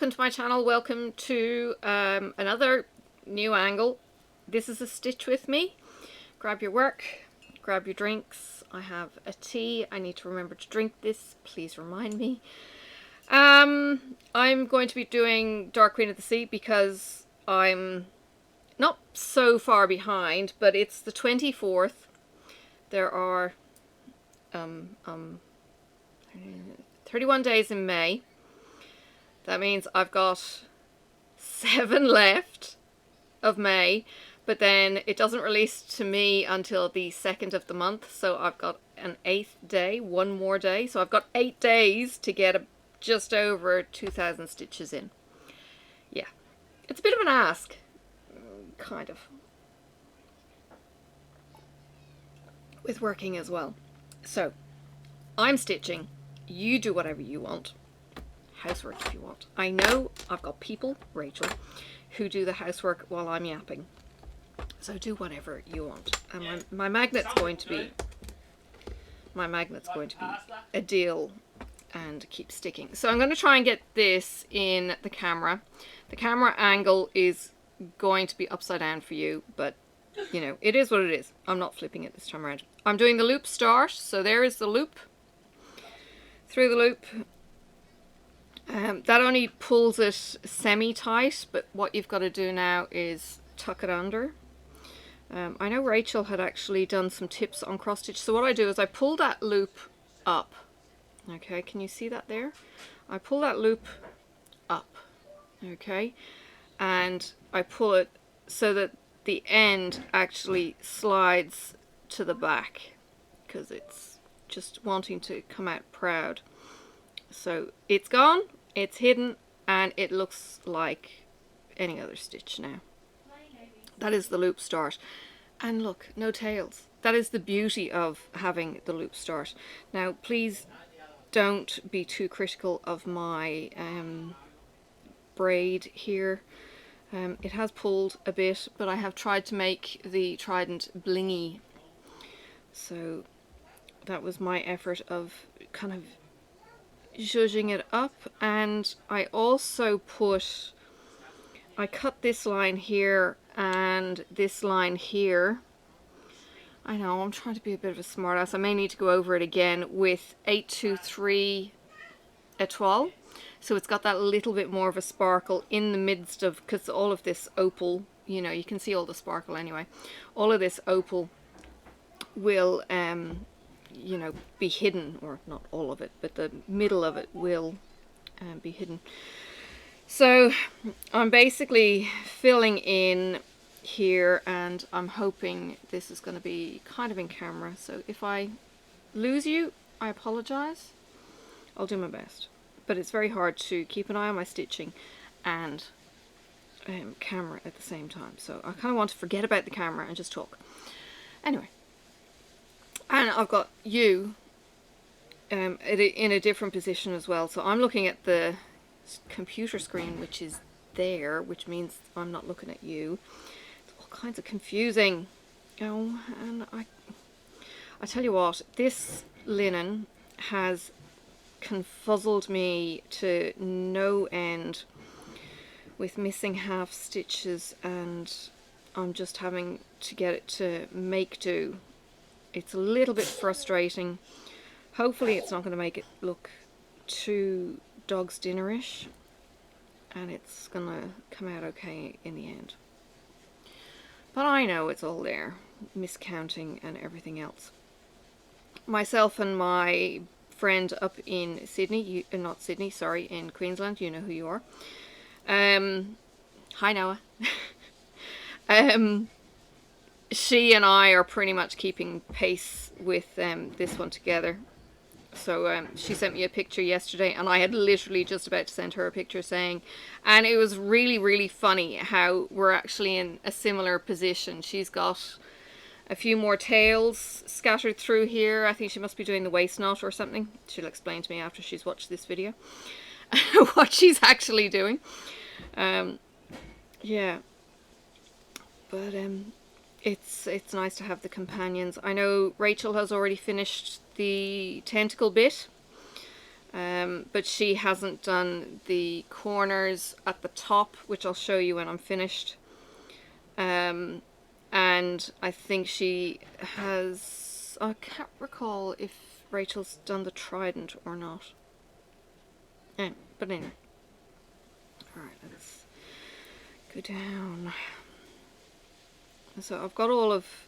welcome to my channel. Welcome to another new angle. This is a stitch with me. Grab your work, grab your drinks. I have a tea. I need to remember to drink this. Please remind me. I'm going to be doing Dark Queen of the Sea because I'm not so far behind, but it's the 24th. There are 31 days in May. That means I've got 7 left of May, but then it doesn't release to me until the 2nd of the month, so I've got an 8th day, one more day, so I've got 8 days to get just over 2,000 stitches in. Yeah, it's a bit of an ask, kind of, with working as well. So I'm stitching, you do whatever you want. Housework if you want. I know I've got people, Rachel, who do the housework while I'm yapping. So do whatever you want. And my magnet's going to be a deal and keep sticking. So I'm going to try and get this in the camera. The camera angle is going to be upside down for you, but you know, it is what it is. I'm not flipping it this time around. I'm doing the loop start, so there is the loop. Through the loop. That only pulls it semi-tight, but what you've got to do now is tuck it under. I know Rachel had actually done some tips on cross stitch, so what I do is I pull that loop up. Okay, can you see that there? I pull that loop up, okay, and I pull it so that the end actually slides to the back because it's just wanting to come out proud. So it's gone, it's hidden, and it looks like any other stitch now. That is the loop start. And look, no tails. That is the beauty of having the loop start. Now, please don't be too critical of my braid here. It has pulled a bit, but I have tried to make the trident blingy. So that was my effort of kind of zhuzhing it up. And I also I cut this line here and this line here. I know, I'm trying to be a bit of a smartass. I may need to go over it again with 823 Etoile. So it's got that little bit more of a sparkle in the midst of, because all of this opal, you know, you can see all the sparkle anyway. All of this opal will, you know, be hidden, or not all of it, but the middle of it will be hidden. So I'm basically filling in here, and I'm hoping this is going to be kind of in camera. So if I lose you, I apologize. I'll do my best. But it's very hard to keep an eye on my stitching and camera at the same time. So I kind of want to forget about the camera and just talk. Anyway. And I've got you in a different position as well. So I'm looking at the computer screen, which is there, which means I'm not looking at you. It's all kinds of confusing. Oh, and I tell you what, this linen has confuzzled me to no end with missing half stitches, and I'm just having to get it to make do. It's a little bit frustrating. Hopefully it's not going to make it look too dog's dinnerish, and it's going to come out okay in the end. But I know it's all there, miscounting and everything else. Myself and my friend up in Sydney, not Sydney, sorry, in Queensland, you know who you are. Hi Noah. She and I are pretty much keeping pace with this one together. So she sent me a picture yesterday, and I had literally just about to send her a picture saying, and it was really, really funny how we're actually in a similar position. She's got a few more tails scattered through here. I think she must be doing the waist knot or something. She'll explain to me after she's watched this video what she's actually doing. Yeah. But it's nice to have the companions. I know Rachel has already finished the tentacle bit. but she hasn't done the corners at the top, which I'll show you when I'm finished. And I think she has, I can't recall if Rachel's done the trident or not. But anyway. Alright, let's go down. So I've got all of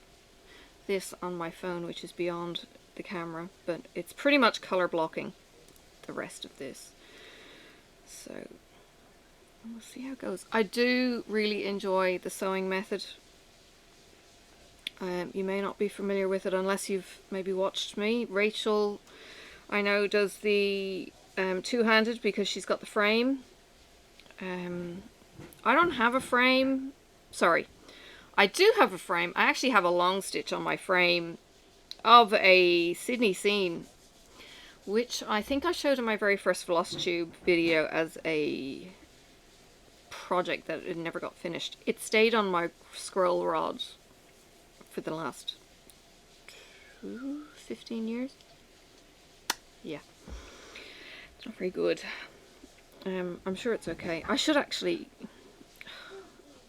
this on my phone, which is beyond the camera, but it's pretty much color blocking the rest of this. So we'll see how it goes. I do really enjoy the sewing method. You may not be familiar with it unless you've maybe watched me. Rachel, I know, does the two-handed because she's got the frame. I don't have a frame. Sorry, I do have a frame. I actually have a long stitch on my frame of a Sydney scene, which I think I showed in my very first Floss Tube video as a project that it never got finished. It stayed on my scroll rod for the last 15 years. Yeah, it's not very good. I'm sure it's okay. I should actually...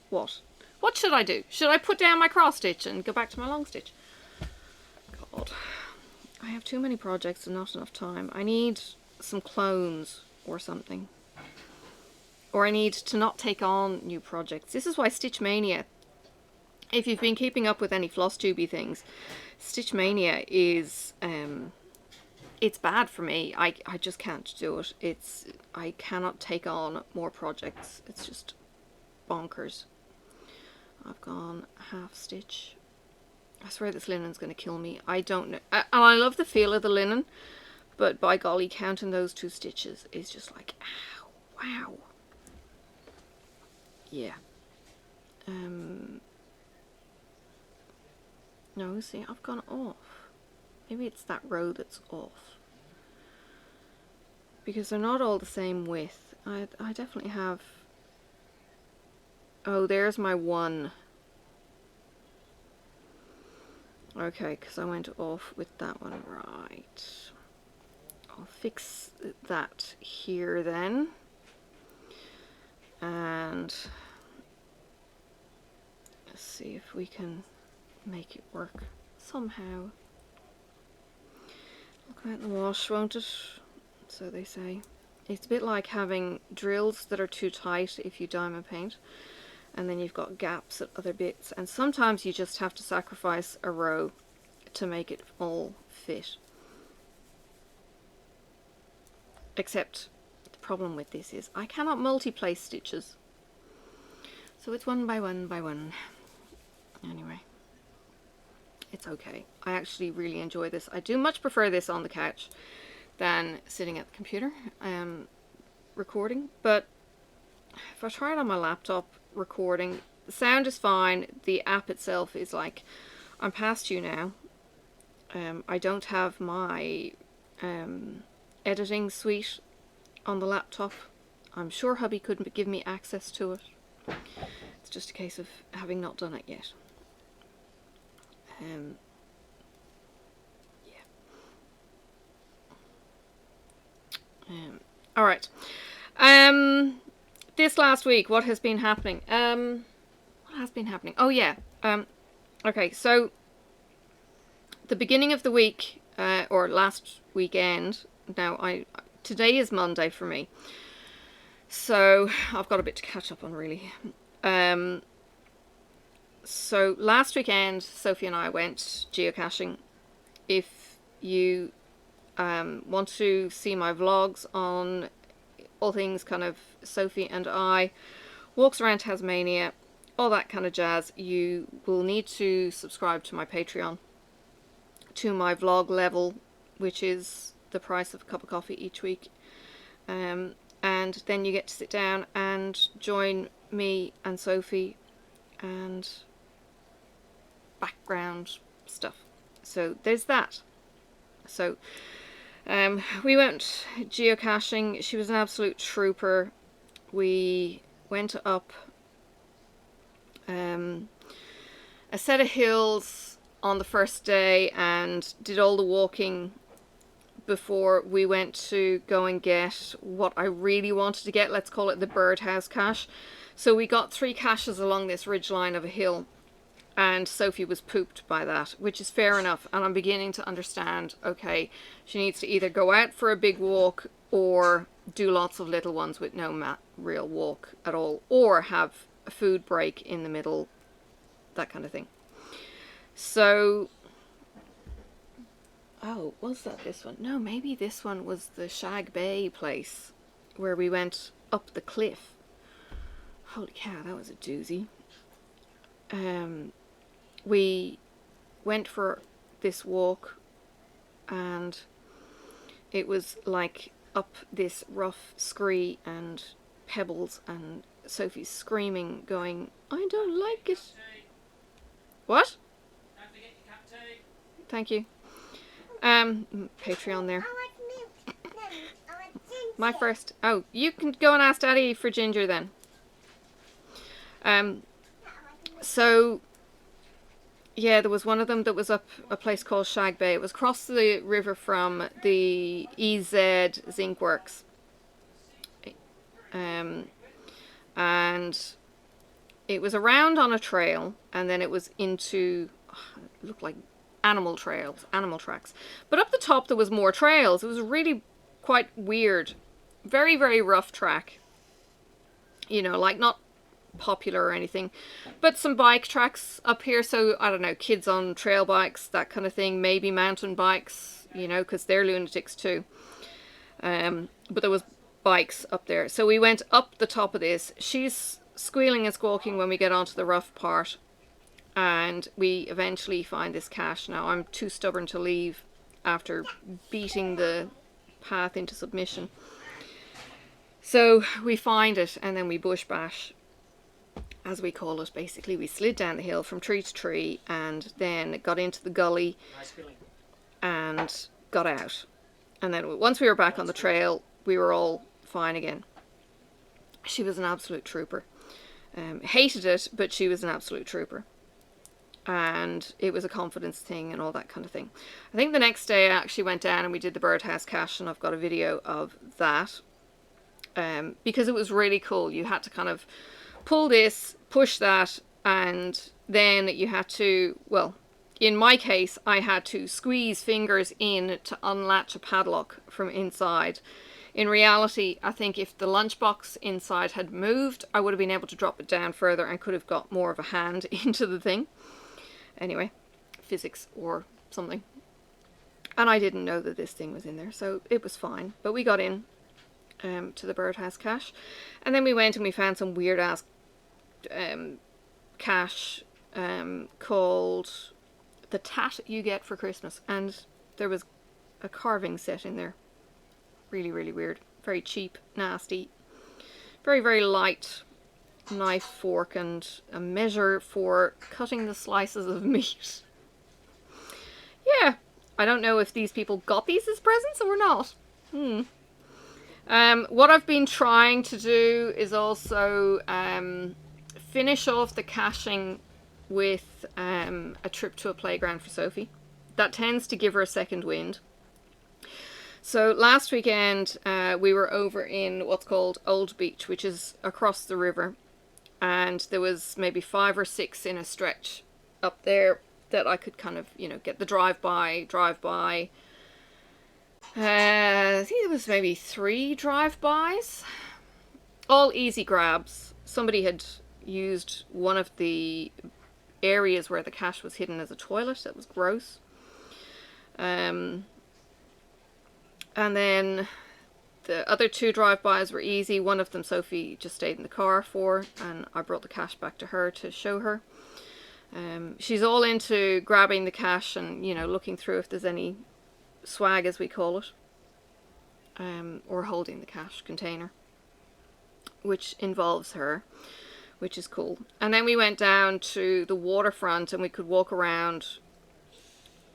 What should I do? Should I put down my cross stitch and go back to my long stitch? God, I have too many projects and not enough time. I need some clones or something. Or I need to not take on new projects. This is why Stitch Mania, if you've been keeping up with any floss tubey things, Stitch Mania is... it's bad for me. I just can't do it. I cannot take on more projects. It's just bonkers. I've gone half stitch. I swear this linen's going to kill me. I don't know. And I love the feel of the linen, but by golly, counting those 2 stitches is just like, ow, wow. Yeah. No, see, I've gone off. Maybe it's that row that's off. Because they're not all the same width. I definitely have... Oh, there's my one. Okay, because I went off with that one. Right. I'll fix that here then. And let's see if we can make it work somehow. Look out the wash, won't it? So they say. It's a bit like having drills that are too tight if you diamond paint, and then you've got gaps at other bits, and sometimes you just have to sacrifice a row to make it all fit. Except the problem with this is I cannot multi-place stitches, so it's one by one by one. Anyway, it's okay. I actually really enjoy this. I do much prefer this on the couch than sitting at the computer recording, but if I try it on my laptop recording, the sound is fine. The app itself is like, I'm past you now. I don't have my editing suite on the laptop. I'm sure hubby couldn't give me access to it. It's just a case of having not done it yet. Alright. This last week, what has been happening? What has been happening? Oh yeah. Okay, so the beginning of the week, or last weekend, now today is Monday for me, so I've got a bit to catch up on really. So last weekend, Sophie and I went geocaching. If you want to see my vlogs on all things kind of Sophie and I, walks around Tasmania, all that kind of jazz, you will need to subscribe to my Patreon, to my vlog level, which is the price of a cup of coffee each week. And then you get to sit down and join me and Sophie and background stuff. So there's that. So we went geocaching. She was an absolute trooper. We went up a set of hills on the first day and did all the walking before we went to go and get what I really wanted to get. Let's call it the birdhouse cache. So we got 3 caches along this ridgeline of a hill, and Sophie was pooped by that, which is fair enough. And I'm beginning to understand, okay, she needs to either go out for a big walk or do lots of little ones with no real walk at all, or have a food break in the middle, that kind of thing. So, oh, was that this one? No, maybe this one was the Shag Bay place where we went up the cliff. Holy cow, that was a doozy. We went for this walk, and it was like up this rough scree and pebbles, and Sophie's screaming, going, I don't like it. What? Don't forget your cup tea. Thank you. Patreon there. My first. Oh, you can go and ask Daddy for ginger then. So yeah, there was one of them that was up a place called Shag Bay. It was across the river from the EZ Zinc Works. And it was around on a trail, and then it was into, it looked like animal tracks. But up the top there was more trails. It was really quite weird. Very, very rough track. You know, like not popular or anything, but some bike tracks up here. So I don't know, kids on trail bikes, that kind of thing. Maybe mountain bikes, you know, because they're lunatics too. But there was bikes up there. So we went up the top of this. She's squealing and squawking when we get onto the rough part, and we eventually find this cache. Now I'm too stubborn to leave after beating the path into submission. So we find it, and then we bush bash, as we call it. Basically, we slid down the hill from tree to tree, and then got into the gully and got out. And then once we were back on the trail, we were all fine again. She was an absolute trooper. Hated it, but she was an absolute trooper. And it was a confidence thing and all that kind of thing. I think the next day I actually went down and we did the birdhouse cache, and I've got a video of that. Because it was really cool. You had to kind of pull this, push that, and then you had to, well, in my case, I had to squeeze fingers in to unlatch a padlock from inside. In reality, I think if the lunchbox inside had moved, I would have been able to drop it down further and could have got more of a hand into the thing. Anyway, physics or something. And I didn't know that this thing was in there, so it was fine. But we got in to the birdhouse cache. And then we went and we found some weird ass cache called the Tat You Get for Christmas. And there was a carving set in there. Really, really weird. Very cheap, nasty. Very, very light knife, fork, and a measure for cutting the slices of meat. Yeah, I don't know if these people got these as presents or not. What I've been trying to do is also finish off the caching with a trip to a playground for Sophie. That tends to give her a second wind. So last weekend we were over in what's called Old Beach, which is across the river. And there was maybe 5 or 6 in a stretch up there that I could kind of, you know, get the drive-by. I think there was maybe 3 drive-bys. All easy grabs. Somebody had used one of the areas where the cache was hidden as a toilet. That was gross. And then the other 2 drive-bys were easy. One of them Sophie just stayed in the car for, and I brought the cache back to her to show her. She's all into grabbing the cache and, you know, looking through if there's any swag, as we call it, or holding the cache container, which involves her, which is cool. And then we went down to the waterfront and we could walk around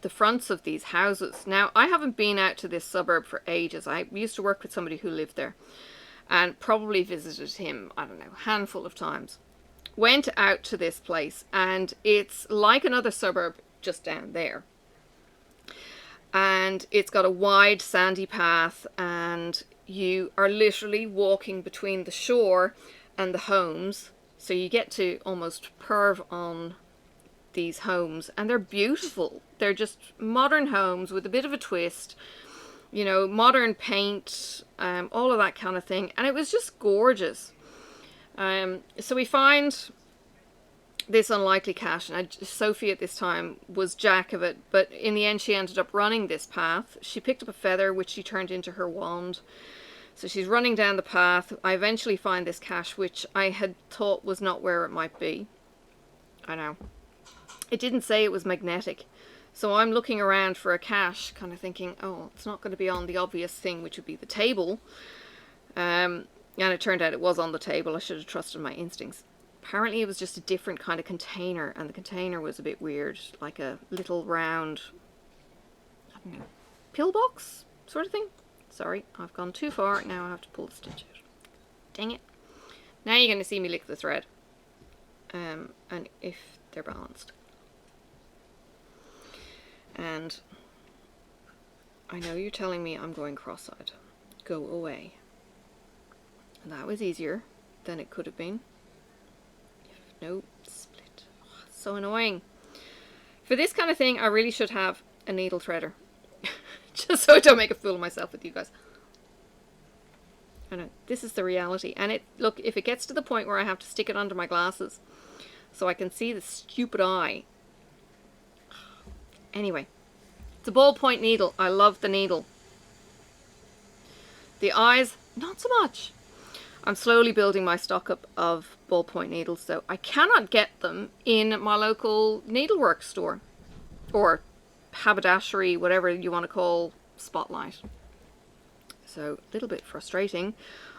the fronts of these houses. Now, I haven't been out to this suburb for ages. I used to work with somebody who lived there and probably visited him, I don't know, a handful of times. Went out to this place, and it's like another suburb just down there. and it's got a wide sandy path, and you are literally walking between the shore and the homes, so you get to almost perv on these homes, and they're beautiful. They're just modern homes with a bit of a twist, you know, modern paint, all of that kind of thing, and it was just gorgeous. So we find this unlikely cache, and Sophie at this time was jack of it, but in the end she ended up running this path. She picked up a feather which she turned into her wand, so she's running down the path. I eventually find this cache which I had thought was not where it might be. I know it didn't say it was magnetic, so I'm looking around for a cache, kind of thinking, oh, it's not going to be on the obvious thing, which would be the table. And it turned out it was on the table. I should have trusted my instincts. Apparently it was just a different kind of container, and the container was a bit weird, like a little round, I don't know, pillbox sort of thing. Sorry, I've gone too far. Now I have to pull the stitch out. Dang it. Now you're going to see me lick the thread. And if they're balanced. And I know you're telling me I'm going cross-eyed. Go away. And that was easier than it could have been. No split. Oh, so annoying. For this kind of thing, I really should have a needle threader. Just so I don't make a fool of myself with you guys. I know, this is the reality. And look, if it gets to the point where I have to stick it under my glasses so I can see the stupid eye. Anyway, it's a ballpoint needle. I love the needle. The eyes, not so much. I'm slowly building my stock up of ballpoint needles, though. I cannot get them in my local needlework store, or haberdashery, whatever you want to call Spotlight. So a little bit frustrating.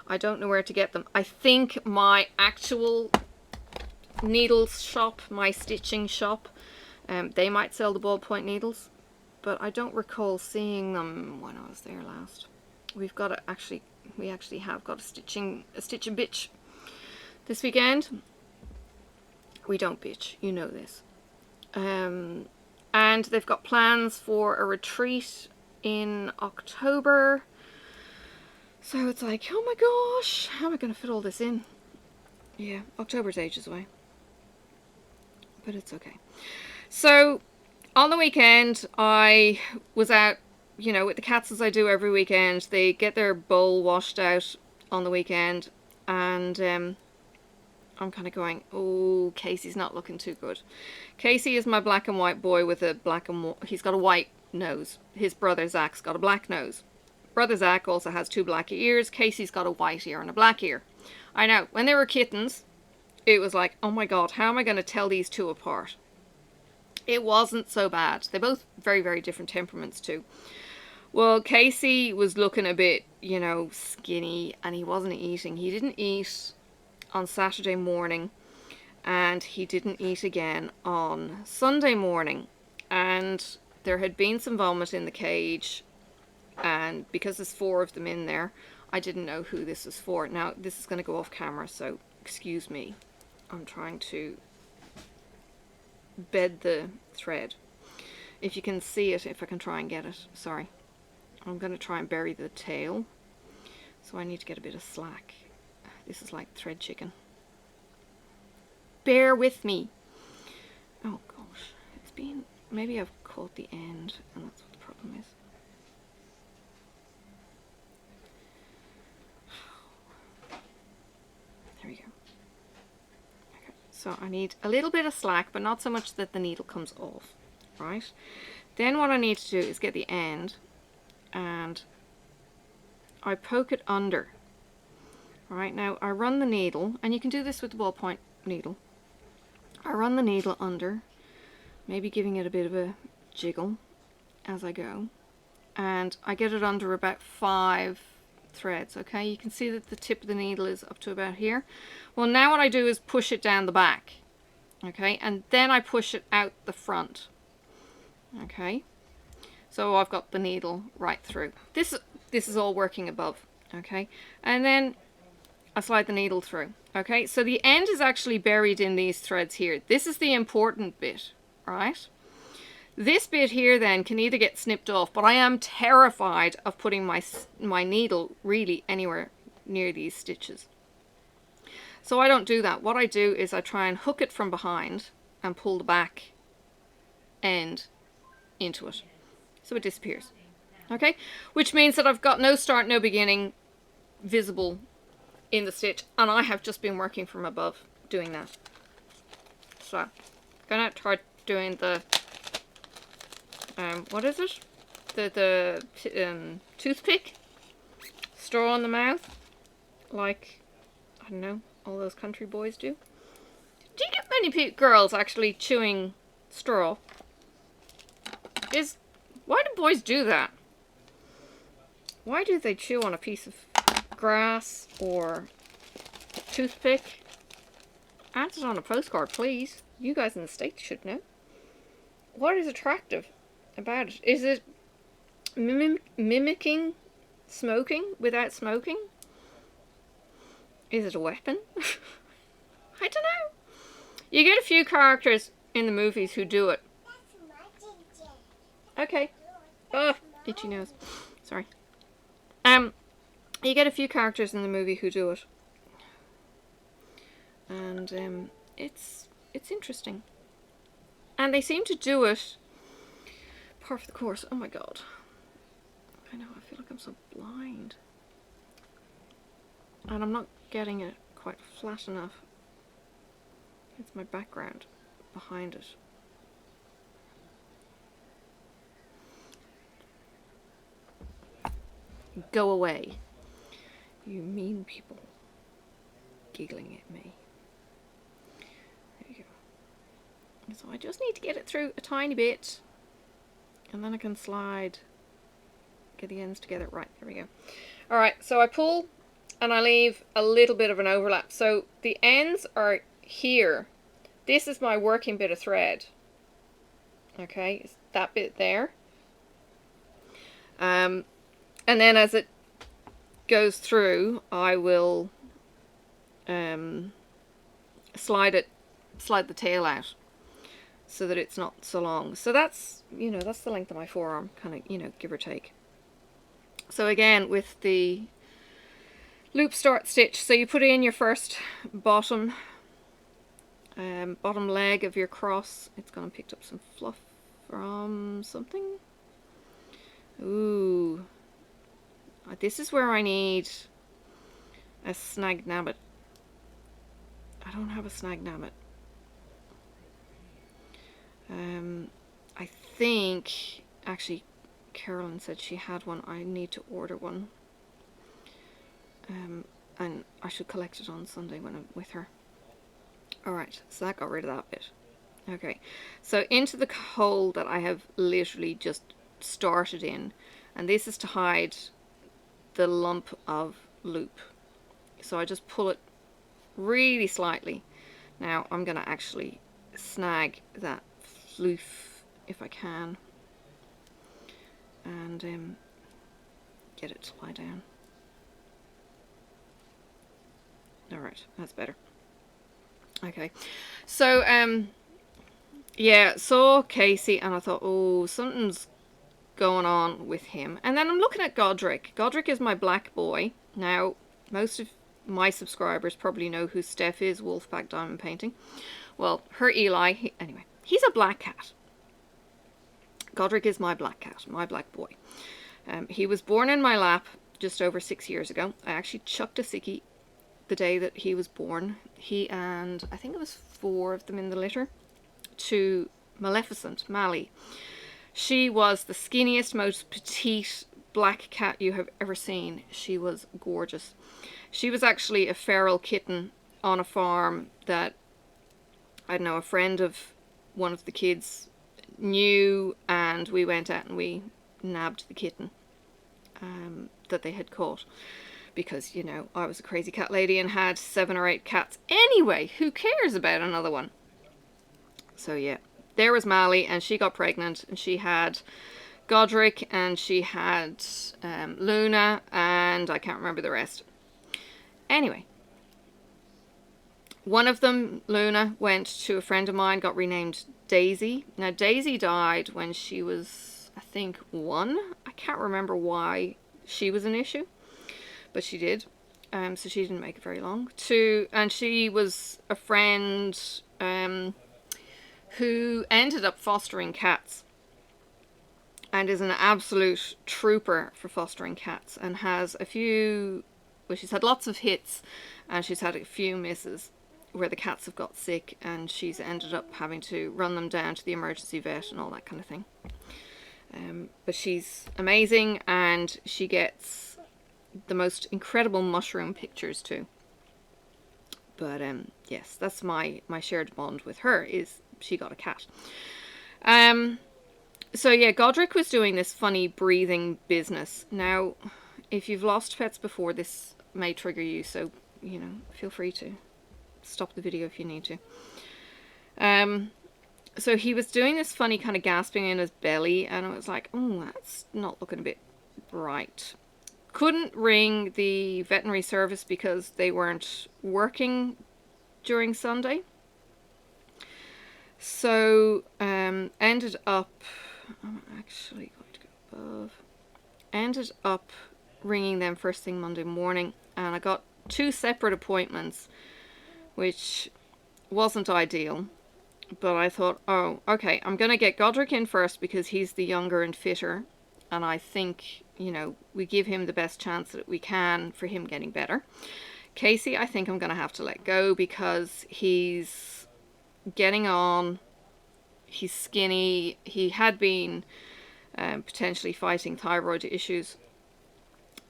I don't know where to get them. I think my actual needle shop, my stitching shop, they might sell the ballpoint needles, but I don't recall seeing them when I was there last. We actually have got a stitch and bitch this weekend. We don't bitch, you know this. And they've got plans for a retreat in October. So it's like, oh my gosh, how am I going to fit all this in? Yeah, October's ages away. But it's okay. So on the weekend, I was out, you know, with the cats, as I do every weekend. They get their bowl washed out on the weekend, and I'm kind of going, oh, Casey's not looking too good. Casey is my black and white boy with a he's got a white nose. His brother Zach's got a black nose. Brother Zach also has 2 black ears. Casey's got a white ear and a black ear. I know, when they were kittens, it was like, oh my god, how am I going to tell these two apart? It wasn't so bad. They're both very, very different temperaments too. Well, Casey was looking a bit, you know, skinny, and he wasn't eating. He didn't eat on Saturday morning, and he didn't eat again on Sunday morning. And there had been some vomit in the cage, and because there's 4 of them in there, I didn't know who this was for. Now, this is going to go off camera, so excuse me. I'm trying to bed the thread. If you can see it, if I can try and get it. Sorry. I'm going to try and bury the tail. So I need to get a bit of slack. This is like thread chicken. Bear with me. Oh gosh. It's been... Maybe I've caught the end, and that's what the problem is. There we go. Okay. So I need a little bit of slack, but not so much that the needle comes off. Right? Then what I need to do is get the end, and I poke it under. Right, now I run the needle, and you can do this with the ballpoint needle. I run the needle under, maybe giving it a bit of a jiggle as I go, and I get it under about 5 threads. Okay, you can see that the tip of the needle is up to about here. Well, now what I do is push it down the back. Okay, and then I push it out the front. Okay, so I've got the needle right through. This is all working above. Okay, and then I slide the needle through. Okay, so the end is actually buried in these threads here. This is the important bit, right? This bit here then can either get snipped off, but I am terrified of putting my needle really anywhere near these stitches. So I don't do that. What I do is I try and hook it from behind and pull the back end into it, so it disappears. Okay, which means that I've got no start, no beginning visible in the stitch, and I have just been working from above doing that. So I'm gonna try doing the what is it? The toothpick straw in the mouth, like, I don't know, all those country boys do. Do you get many girls actually chewing straw? Why do boys do that? Why do they chew on a piece of grass or toothpick? Answer on a postcard, please. You guys in the States should know. What is attractive about it? Is it mimicking smoking without smoking? Is it a weapon? I don't know. You get a few characters in the movies who do it. Okay. Oh, itchy nose. Sorry. You get a few characters in the movie who do it, and it's interesting, and they seem to do it par for the course. Oh my god! I know. I feel like I'm so blind, and I'm not getting it quite flat enough. It's my background behind it. Go away, you mean people. Giggling at me. There you go. So I just need to get it through a tiny bit, and then I can slide, get the ends together. Right, there we go. Alright, so I pull and I leave a little bit of an overlap. So the ends are here. This is my working bit of thread. Okay, it's that bit there. And then as it goes through, I will slide the tail out so that it's not so long. So that's, you know, that's the length of my forearm, kind of, you know, give or take. So again, with the loop start stitch, so you put in your first bottom leg of your cross. It's gone and picked up some fluff from something. Ooh. This is where I need a snag nabbit. I don't have a snag nabbit. I think, actually, Carolyn said she had one. I need to order one. And I should collect it on Sunday when I'm with her. Alright, so that got rid of that bit. Okay, so into the hole that I have literally just started in, and this is to hide the lump of loop. So I just pull it really slightly. Now I'm going to actually snag that floof if I can, and get it to lie down. Alright, that's better. Okay, so yeah, saw Casey and I thought, oh, something's going on with him. And then I'm looking at Godric. Godric is my black boy. Now, most of my subscribers probably know who Steph is, Wolfpack Diamond Painting. Well, her Eli, anyway, he's a black cat. Godric is my black cat, my black boy. He was born in my lap just over 6 years ago. I actually chucked a sickie the day that he was born. He and I think it was 4 of them in the litter to Maleficent, Mally. She was the skinniest, most petite black cat you have ever seen. She was gorgeous. She was actually a feral kitten on a farm that, I don't know, a friend of one of the kids knew, and we went out and we nabbed the kitten that they had caught. Because, you know, I was a crazy cat lady and had 7 or 8 cats. Anyway, who cares about another one? So yeah, there was Mally, and she got pregnant, and she had Godric, and she had Luna, and I can't remember the rest. Anyway, One of them, Luna, went to a friend of mine, got renamed Daisy. Now, Daisy died when she was, I think, 1. I can't remember why she was an issue, but she did. So she didn't make it very long. And she was a friend who ended up fostering cats and is an absolute trooper for fostering cats, and has a few, well, she's had lots of hits and she's had a few misses where the cats have got sick, and she's ended up having to run them down to the emergency vet and all that kind of thing. But she's amazing, and she gets the most incredible mushroom pictures too. But yes, that's my shared bond with her, is she got a cat. So yeah, Godric was doing this funny breathing business. Now, if you've lost pets before, this may trigger you, so, you know, feel free to stop the video if you need to. So he was doing this funny kind of gasping in his belly, and I was like, oh, that's not looking a bit right. Couldn't ring the veterinary service because they weren't working during Sunday. So ended up, I'm actually going to go above, ended up ringing them first thing Monday morning, and I got 2 separate appointments, which wasn't ideal. But I thought, oh, okay, I'm going to get Godric in first because he's the younger and fitter, and I think, you know, we give him the best chance that we can for him getting better. Casey, I think I'm going to have to let go because he's getting on, he's skinny, he had been potentially fighting thyroid issues,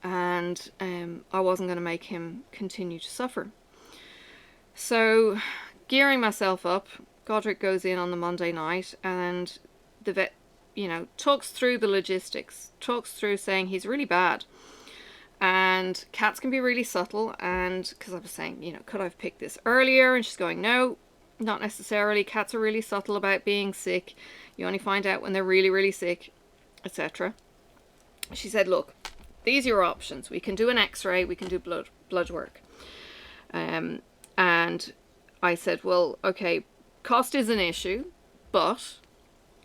and I wasn't going to make him continue to suffer. So, gearing myself up, Godric goes in on the Monday night, and the vet, you know, talks through the logistics, talks through saying he's really bad, and cats can be really subtle, and because I was saying, you know, could I have picked this earlier? And she's going, no, not necessarily. Cats are really subtle about being sick. You only find out when they're really, really sick, etc. She said, look, these are your options. We can do an x-ray, we can do blood work. And I said, well, okay, cost is an issue, but,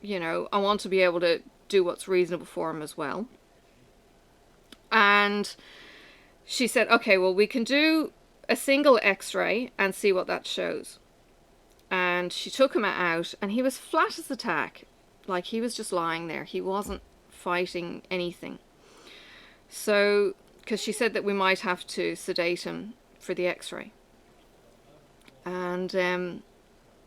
you know, I want to be able to do what's reasonable for him as well. And she said, okay, well, we can do a single x-ray and see what that shows. And she took him out, and he was flat as a tack. Like, he was just lying there. He wasn't fighting anything. So, because she said that we might have to sedate him for the x-ray. And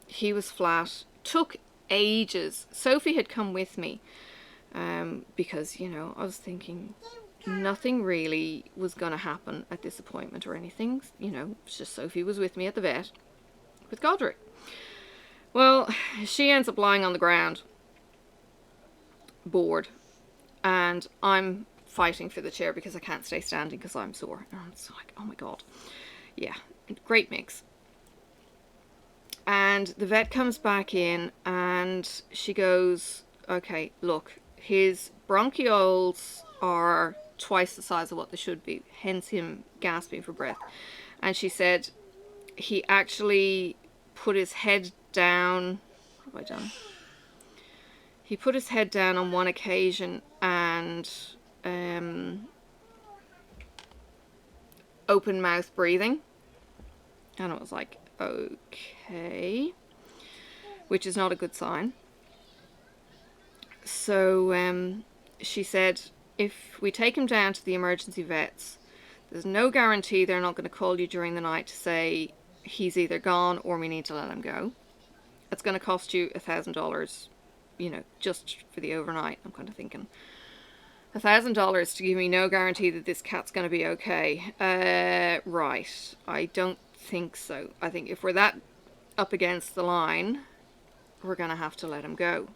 he was flat. Took ages. Sophie had come with me because, you know, I was thinking nothing really was going to happen at this appointment or anything. You know, it's just Sophie was with me at the vet with Godric. Well, she ends up lying on the ground, bored, and I'm fighting for the chair because I can't stay standing because I'm sore. And it's like, oh my god. Yeah, great mix. And the vet comes back in, and she goes, okay, look, his bronchioles are twice the size of what they should be, hence him gasping for breath. And she said he actually put his head down. What have I done? He put his head down on one occasion and open mouth breathing. And I was like, okay, which is not a good sign. So she said, if we take him down to the emergency vets, there's no guarantee they're not going to call you during the night to say he's either gone or we need to let him go. It's going to cost you $1,000, you know, just for the overnight. I'm kind of thinking, $1,000 to give me no guarantee that this cat's going to be okay. Right. I don't think so. I think if we're that up against the line, we're going to have to let him go.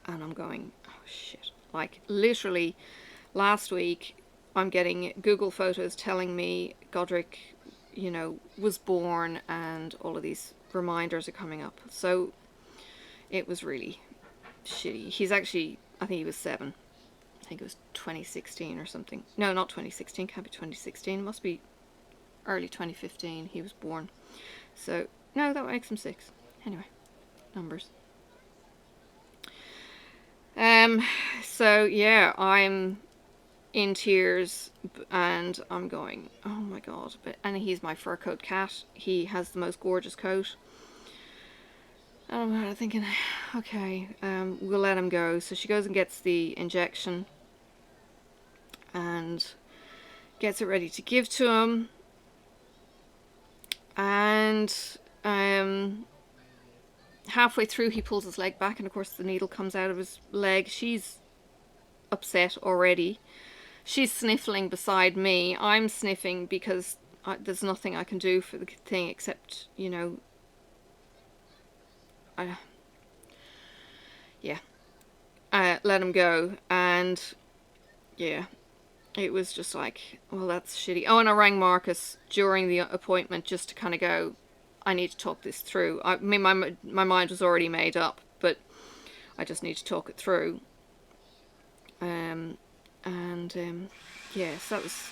And I'm going, oh shit. Like, literally, last week, I'm getting Google photos telling me Godric, you know, was born, and all of these reminders are coming up. So it was really shitty. He's actually, I think he was 7. I think it was 2016 or something. No, not 2016. Can't be 2016. Must be early 2015 he was born. So, no, that makes him 6. Anyway, numbers. So yeah, I'm in tears and I'm going, oh my god. And he's my fur coat cat. He has the most gorgeous coat. And I'm thinking, okay, we'll let him go. So she goes and gets the injection and gets it ready to give to him. And halfway through he pulls his leg back, and of course the needle comes out of his leg. She's upset already. She's sniffling beside me. I'm sniffing because there's nothing I can do for the thing except, you know, let him go. And yeah, it was just like, well, that's shitty. Oh, and I rang Marcus during the appointment just to kind of go, I need to talk this through. I mean, my mind was already made up, but I just need to talk it through. Yes, that was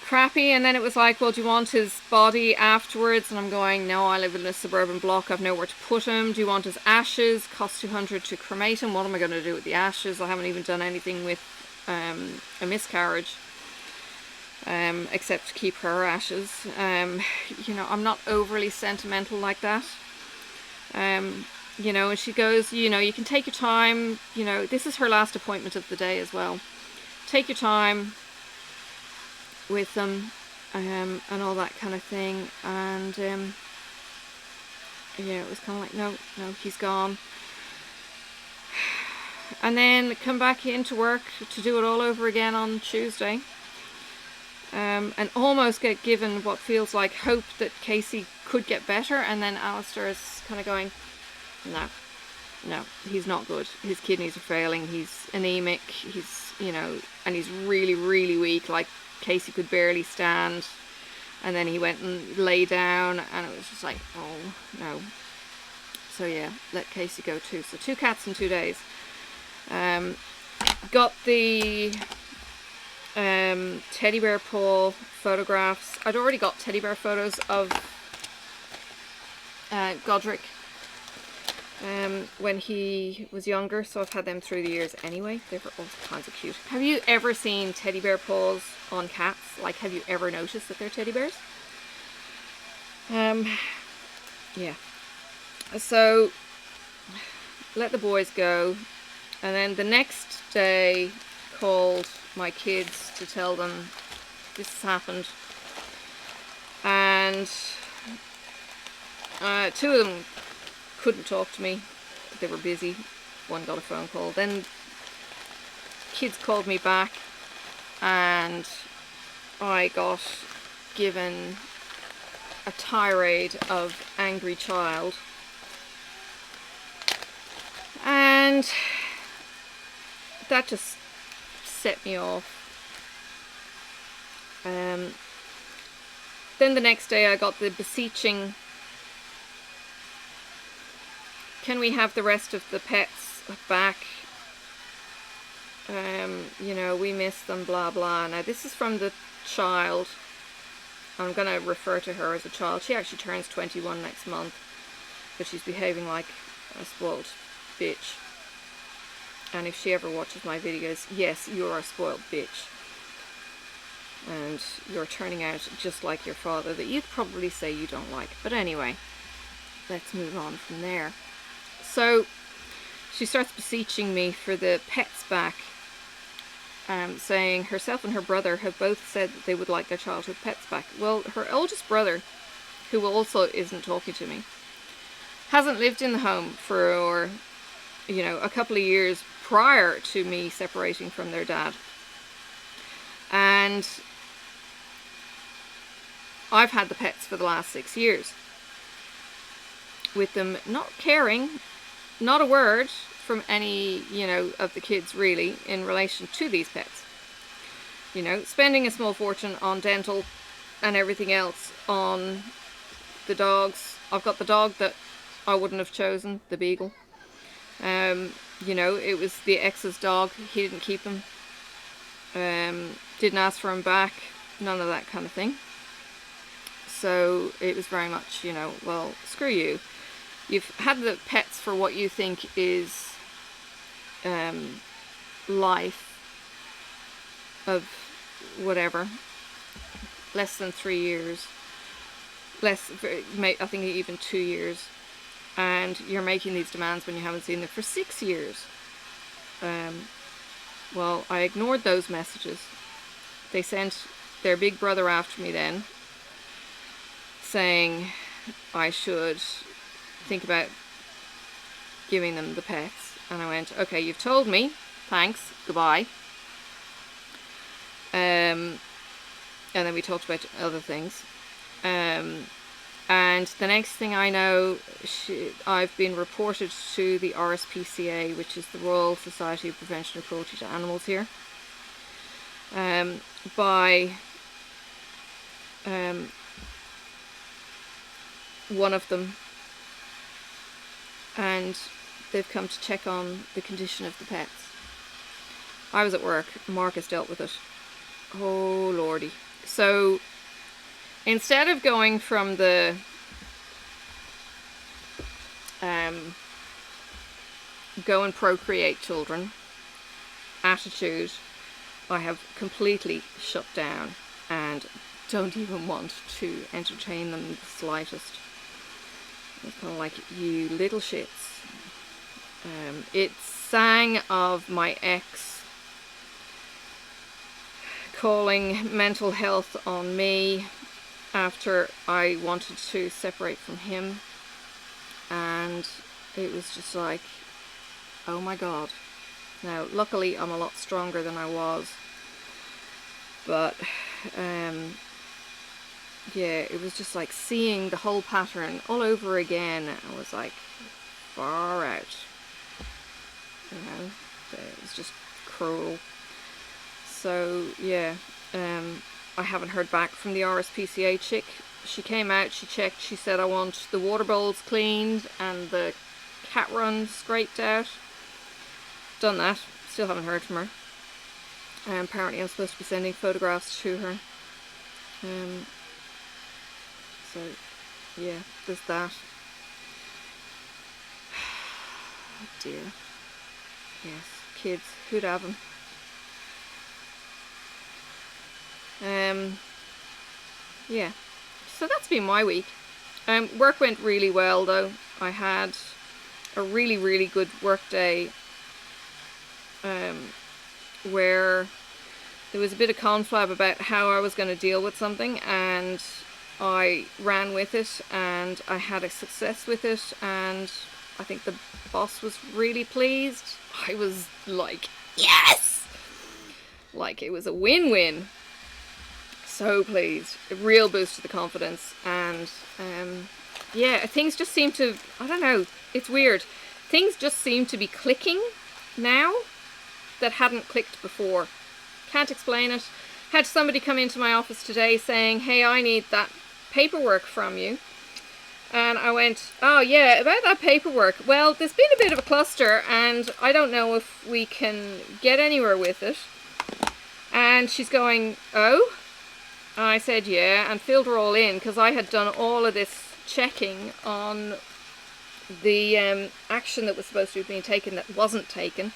crappy. And then it was like, well, do you want his body afterwards? And I'm going, no, I live in a suburban block, I've nowhere to put him. Do you want his ashes? Cost $200 to cremate him. What am I going to do with the ashes? I haven't even done anything with a miscarriage, except keep her ashes. You know, I'm not overly sentimental like that. You know, and she goes, you know, you can take your time, you know, this is her last appointment of the day as well. Take your time with them, and all that kind of thing. And yeah, it was kind of like, no, he's gone. And then come back into work to do it all over again on Tuesday. And almost get given what feels like hope that Casey could get better. And then Alistair is kind of going, no, he's not good. His kidneys are failing. He's anemic. He's, you know, and he's really, really weak. Like, Casey could barely stand. And then he went and lay down, and it was just like, oh, no. So yeah, let Casey go too. So 2 cats in 2 days. Got the teddy bear paw photographs. I'd already got teddy bear photos of Godric when he was younger, so I've had them through the years anyway. They were all kinds of cute. Have you ever seen teddy bear paws on cats? Like, have you ever noticed that they're teddy bears? Yeah. So let the boys go, and then the next day called my kids to tell them this has happened. And 2 of them couldn't talk to me. They were busy. One got a phone call. Then kids called me back, and I got given a tirade of angry child. And that just set me off. Then the next day I got the beseeching, can we have the rest of the pets back? You know, we miss them, blah blah. Now this is from the child. I'm going to refer to her as a child. She actually turns 21 next month, but she's behaving like a spoiled bitch. And if she ever watches my videos, yes, you're a spoiled bitch. And you're turning out just like your father that you'd probably say you don't like. But anyway, let's move on from there. So she starts beseeching me for the pets back, saying herself and her brother have both said that they would like their childhood pets back. Well, her oldest brother, who also isn't talking to me, hasn't lived in the home for, you know, a couple of years prior to me separating from their dad. And I've had the pets for the last 6 years, with them not caring, not a word from any, you know, of the kids really in relation to these pets. You know, spending a small fortune on dental and everything else on the dogs. I've got the dog that I wouldn't have chosen, the beagle. You know, it was the ex's dog. He didn't keep him. Didn't ask for him back. none of that kind of thing. So it was very much, you know, well, screw you. You've had the pets for what you think is life of whatever, less than 3 years, less, I think even 2 years, and you're making these demands when you haven't seen them for 6 years. Well, I ignored those messages. They sent their big brother after me then, saying I should think about giving them the pets. And I went, okay, you've told me, thanks, goodbye. And then we talked about other things. And the next thing I know, I've been reported to the RSPCA, which is the Royal Society of Prevention of Cruelty to Animals here, by one of them, and they've come to check on the condition of the pets. I was at work, Marcus dealt with it. Oh lordy. So instead of going from the go and procreate children attitude, I have completely shut down and don't even want to entertain them the slightest. It's kind of like, you little shits. It sang of my ex calling mental health on me after I wanted to separate from him, and it was just like, oh my god. Now luckily I'm a lot stronger than I was, but yeah, it was just like seeing the whole pattern all over again. I was like, far out, you know. It was just cruel. So yeah, I haven't heard back from the RSPCA chick. She came out, she checked, she said I want the water bowls cleaned and the cat run scraped out. Done that, still haven't heard from her. Apparently I'm supposed to be sending photographs to her. So yeah, there's that. Oh dear. Yes, kids, who'd have them? Yeah, so that's been my week. Work went really well though. I had a really good work day where there was a bit of conflab about how I was going to deal with something, and I ran with it and I had a success with it, and I think the boss was really pleased. I was like, yes! Like it was a win-win. So pleased. A real boost to the confidence, and yeah, things just seem to, I don't know, it's weird. Things just seem to be clicking now that hadn't clicked before. Can't explain it. Had somebody come into my office today saying, hey, I need that paperwork from you. And I went, oh yeah, about that paperwork. Well, there's been a bit of a cluster and I don't know if we can get anywhere with it. And she's going, oh? And I said, yeah, and filled her all in because I had done all of this checking on the action that was supposed to be being taken that wasn't taken.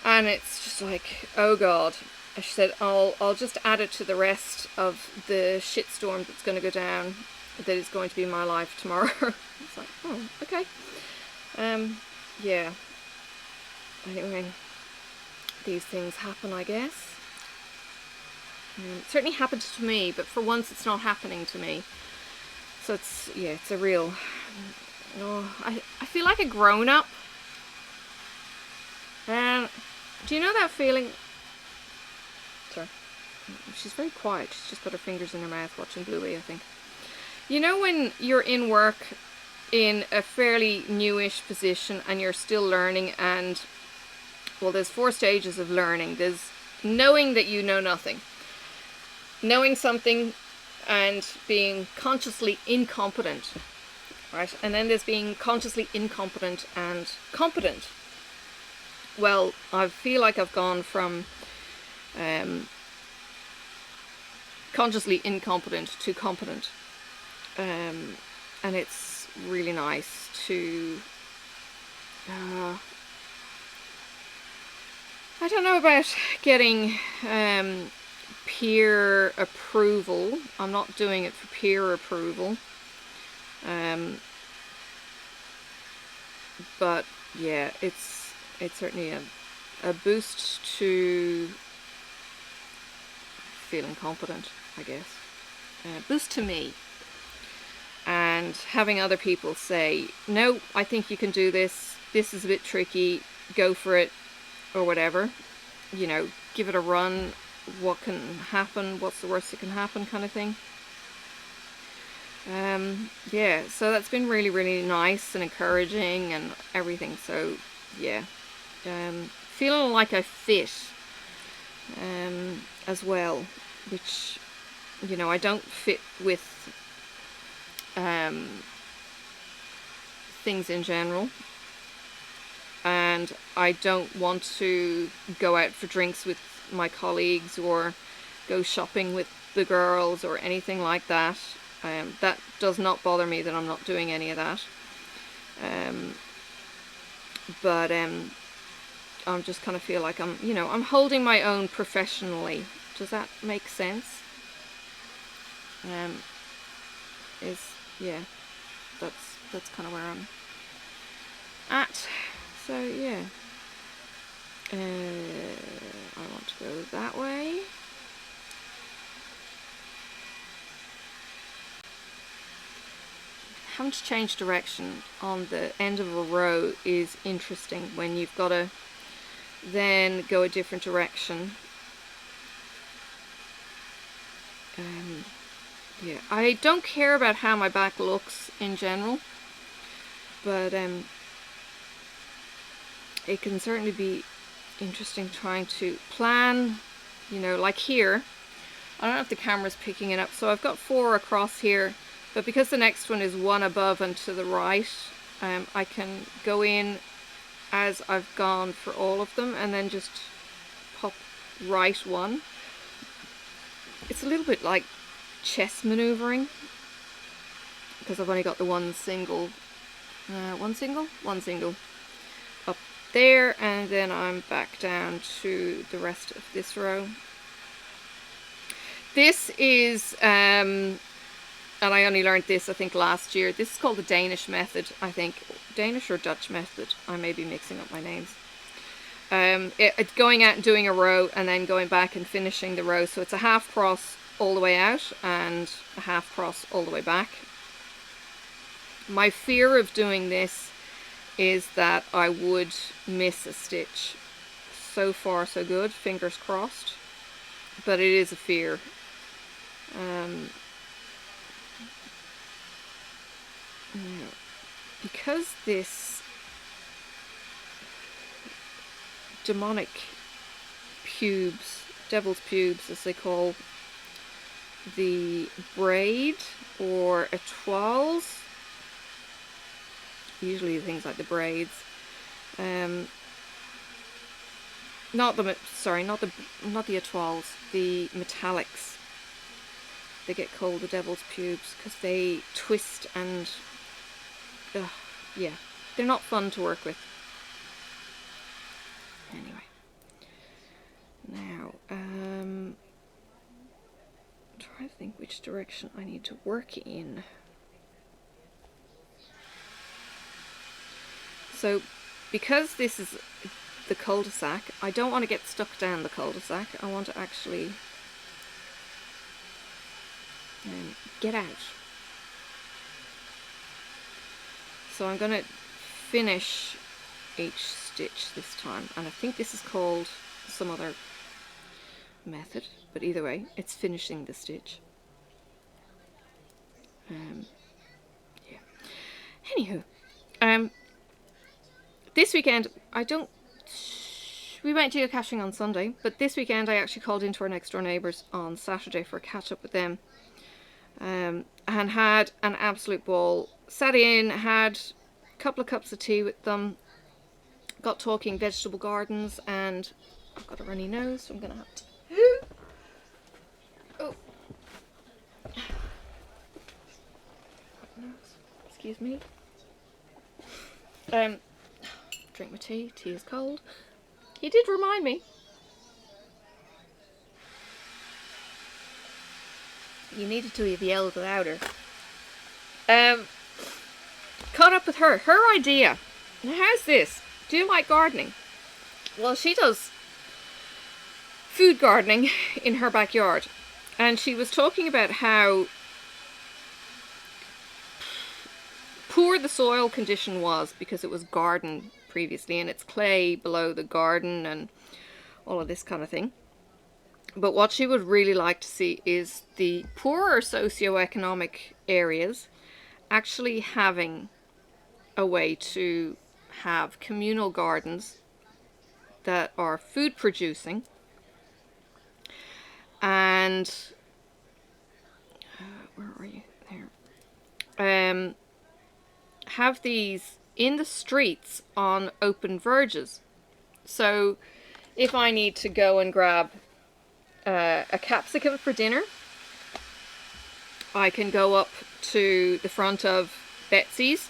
And it's just like, oh god. And she said, I'll just add it to the rest of the shitstorm that's going to go down, that is going to be my life tomorrow. It's like, oh, okay. Yeah. Anyway, these things happen, I guess. It certainly happened to me, but for once it's not happening to me. So it's, yeah, it's a real, oh, I feel like a grown-up. And do you know that feeling? Sorry. She's very quiet. She's just got her fingers in her mouth watching Bluey, I think. You know when you're in work in a fairly newish position and you're still learning, and, well, there's 4 stages of learning. There's knowing that you know nothing. Knowing something and being consciously incompetent, right? And then there's being consciously incompetent and competent. Well, I feel like I've gone from consciously incompetent to competent. And it's really nice to, I don't know about getting peer approval. I'm not doing it for peer approval. But yeah, it's certainly a boost to feeling confident, I guess. Boost to me. And having other people say, no, I think you can do this. This is a bit tricky. Go for it. Or whatever. You know, give it a run. What can happen? What's the worst that can happen, kind of thing. Yeah, so that's been really, really nice and encouraging and everything. So yeah, feeling like I fit as well, which, you know, I don't fit with things in general, and I don't want to go out for drinks with my colleagues or go shopping with the girls or anything like that. That does not bother me that I'm not doing any of that. But I just kind of feel like I'm, you know, I'm holding my own professionally. Does that make sense? Yeah, that's kind of where I'm at. So yeah, I want to go that way. Having to change direction on the end of a row is interesting when you've got to then go a different direction. Yeah, I don't care about how my back looks in general, but it can certainly be interesting trying to plan, you know, like here. I don't know if the camera's picking it up, so I've got 4 across here, but because the next one is 1 above and to the right, I can go in as I've gone for all of them and then just pop right 1. It's a little bit like chess maneuvering, because I've only got the one single up there, and then I'm back down to the rest of this row. This is and I only learned this, I think, last year. This is called the Danish method, I think. Danish or Dutch method. I may be mixing up my names. It's going out and doing a row and then going back and finishing the row. So it's a half cross all the way out and a half cross all the way back. My fear of doing this is that I would miss a stitch. So far so good, fingers crossed, but it is a fear. Because this demonic pubes, devil's pubes as they call the braid or étoiles, usually things like the braids, not the étoiles, the metallics. They get called the devil's pubes because they twist and yeah, they're not fun to work with. Anyway, now I'm trying to think which direction I need to work in. So because this is the cul-de-sac, I don't want to get stuck down the cul-de-sac. I want to actually get out. So I'm going to finish each stitch this time, and I think this is called some other method, but either way, it's finishing the stitch. Yeah. Anywho, this weekend we went geocaching on Sunday, but this weekend I actually called into our next door neighbours on Saturday for a catch up with them, and had an absolute ball. Sat in, had a couple of cups of tea with them, got talking vegetable gardens, and I've got a runny nose, so I'm gonna have to Excuse me. Drink my tea. Tea is cold. He did remind me. You needed to have yelled louder. Caught up with her. Her idea. Now, how's this? Do you like gardening? Well, she does food gardening in her backyard. And she was talking about how poor the soil condition was because it was garden previously, and it's clay below the garden and all of this kind of thing. But what she would really like to see is the poorer socioeconomic areas actually having a way to have communal gardens that are food producing, and where are you? There. Have these in the streets on open verges. So if I need to go and grab a capsicum for dinner, I can go up to the front of Betsy's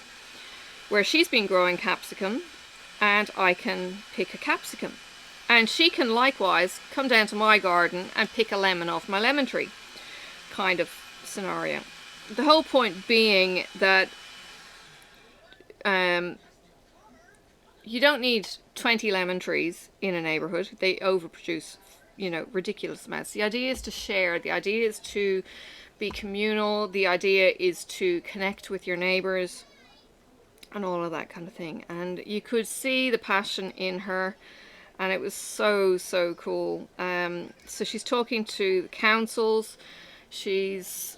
where she's been growing capsicum, and I can pick a capsicum. And she can likewise come down to my garden and pick a lemon off my lemon tree kind of scenario. The whole point being that you don't need 20 lemon trees in a neighborhood. They overproduce, you know, ridiculous amounts. The idea is to share. The idea is to be communal. The idea is to connect with your neighbors and all of that kind of thing. And you could see the passion in her, and it was so, so cool. So she's talking to the councils. She's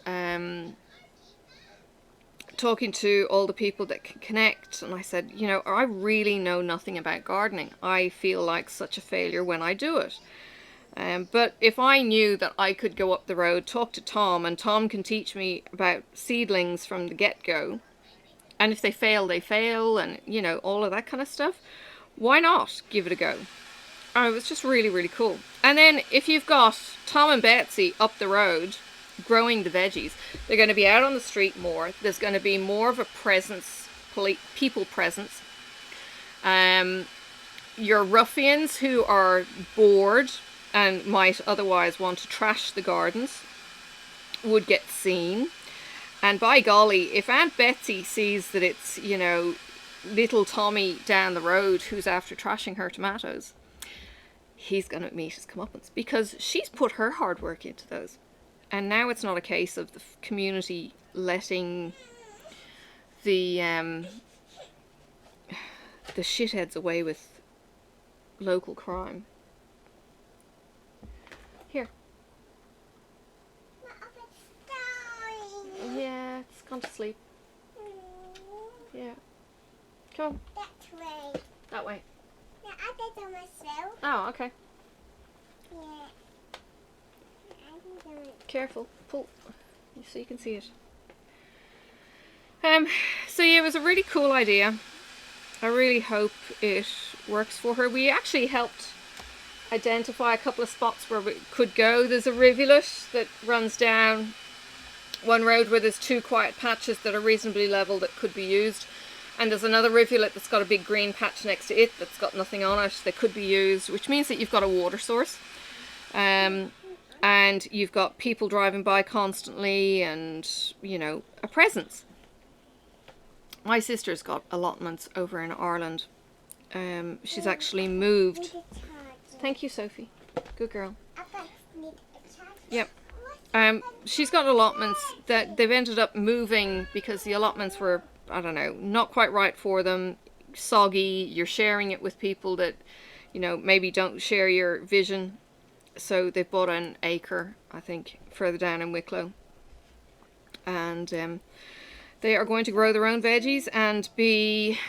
talking to all the people that can connect. And I said, you know, I really know nothing about gardening. I feel like such a failure when I do it. But if I knew that I could go up the road, talk to Tom, and Tom can teach me about seedlings from the get-go, and if they fail, they fail, and, you know, all of that kind of stuff, why not give it a go? Oh, it was just really, really cool. And then if you've got Tom and Betsy up the road growing the veggies, they're going to be out on the street more. There's going to be more of a presence, people presence. Your ruffians who are bored and might otherwise want to trash the gardens would get seen. And by golly, if Aunt Betsy sees that it's, you know, little Tommy down the road who's after trashing her tomatoes, he's going to meet his comeuppance, because she's put her hard work into those. And now it's not a case of the community letting the shitheads away with local crime. Here. Yeah, it's gone to sleep. Yeah. Come on. That way. That way. No, I did it myself. Oh, okay. Yeah. I can do it. Careful. Pull. So you can see it. So yeah, it was a really cool idea. I really hope it works for her. We actually helped identify a couple of spots where we could go. There's a rivulet that runs down one road where there's two quiet patches that are reasonably level that could be used, and there's another rivulet that's got a big green patch next to it that's got nothing on it that could be used, which means that you've got a water source, and you've got people driving by constantly, and, you know, a presence. My sister's got allotments over in Ireland. She's actually moved. Thank you, Sophie. Good girl. Yep. She's got allotments that they've ended up moving because the allotments were, I don't know, not quite right for them, soggy. You're sharing it with people that, you know, maybe don't share your vision. So they've bought an acre, I think, further down in Wicklow. And they are going to grow their own veggies and be